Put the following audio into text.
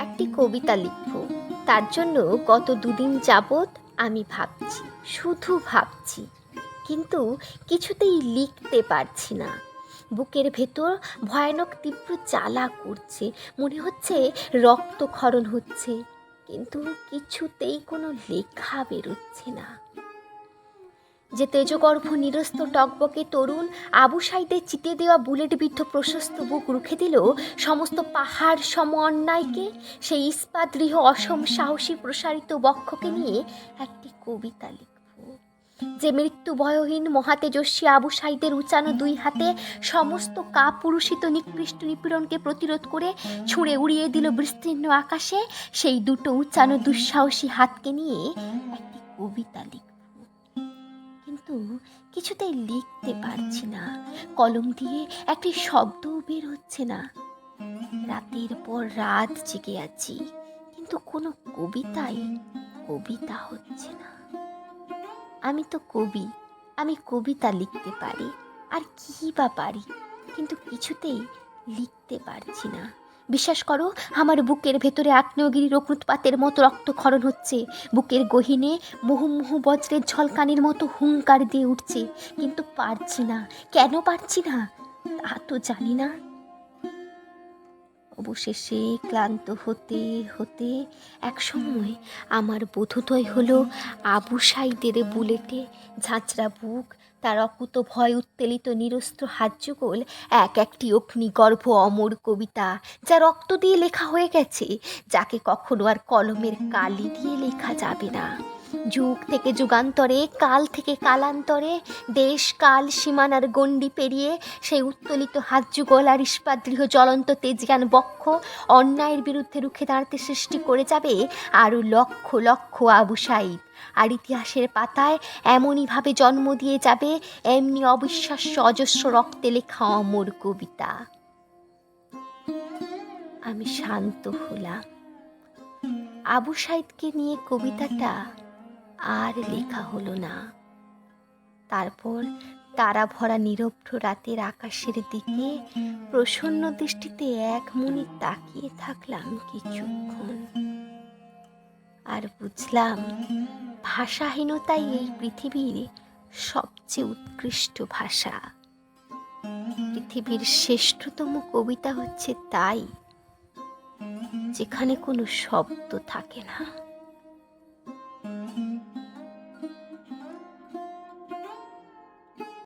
একটি কবিতা লিখব। তার জন্য গত দুদিন যাবৎ আমি ভাবছি, শুধু ভাবছি, কিন্তু কিছুতেই লিখতে পারছি না। বুকের ভেতর ভয়ানক তীব্র জ্বালা করছে, মনে হচ্ছে রক্তক্ষরণ হচ্ছে, কিন্তু কিছুতেই কোনো লেখা বেরোচ্ছে না। যে তেজগর্ভ নিরস্ত টকবকে তরুণ আবু সাইদের চিতে দেওয়া বুলেট বিদ্ধ প্রশস্ত বুক রুখে দিল সমস্ত পাহাড় সম অন্যায়কে, সেই ইস্পাত দৃঢ় অসম সাহসী প্রসারিত বক্ষকে নিয়ে একটি কবিতা লিখব। যে মৃত্যু ভয়হীন মহাতেজস্বী আবু সাইদের উঁচানো দুই হাতে সমস্ত কাপুরুষিত নিকৃষ্ট নিপীড়নকে প্রতিরোধ করে ছুঁড়ে উড়িয়ে দিল বিস্তীর্ণ আকাশে, সেই দুটো উঁচানো দুঃসাহসী হাতকে নিয়ে একটি কবিতা লিখব। কিন্তু কিছুতেই লিখতে পারছি না, কলম দিয়ে একটি শব্দও বের হচ্ছে না। রাতের পর রাত জেগে আছি, কিন্তু কোনো কবিতা হচ্ছে না। আমি তো কবি, আমি কবিতা লিখতে পারি, আর কি বা পারি, কিন্তু কিছুতেই লিখতে পারছি না। বিশ্বাস করো, আমার বুকের ভেতরে আগ্নেয়গিরির অগ্নুৎপাতের মতো রক্তক্ষরণ হচ্ছে, বুকের গহীনে মুহুর্মুহু বজ্রের ঝলকানির মতো হুঙ্কার দিয়ে উঠছে, কিন্তু পারছি না। কেন পারছি না তা তো জানি না। অবশেষে ক্লান্ত হতে হতে একসময় আমার বোধোদয় হলো আবু সাইদের বুলেটে ঝাঁঝরা বুক, তার অকুত ভয় উত্তেলিত নিরস্ত্র হাতযুগল এক একটি অগ্নিগর্ভ অমর কবিতা, যা রক্ত দিয়ে লেখা হয়ে গেছে, যাকে কখনো আর কলমের কালি দিয়ে লেখা যাবে না। যুগ থেকে যুগান্তরে, কাল থেকে কালান্তরে, দেশ কাল সীমানার গণ্ডি পেরিয়ে সেই উত্তোলিত হাতযুগল আর ইস্পাতদৃঢ় জ্বলন্ত তেজজ্ঞান বক্ষ অন্যায়ের বিরুদ্ধে রুখে দাঁড়াতে সৃষ্টি করে যাবে আরও লক্ষ লক্ষ আবু সাইদ, আর ইতিহাসের পাতায় এমনইভাবে জন্ম দিয়ে যাবে এমনি অবিশ্বাস্য অজস্র রক্তে লেখা অমর কবিতা। আমি শান্ত হলাম। আবু সাইদকে নিয়ে কবিতাটা আর লেখা হলো না। তারপর তারা ভরা নিরভ্র রাতের আকাশের দিকে প্রসন্ন দৃষ্টিতে এক মনে তাকিয়ে থাকলাম কিছুক্ষণ, আর বুঝলাম ভাষাহীনতাই এই পৃথিবীর সবচেয়ে উৎকৃষ্ট ভাষা। পৃথিবীর শ্রেষ্ঠতম কবিতা হচ্ছে তাই, যেখানে কোনো শব্দ থাকে না।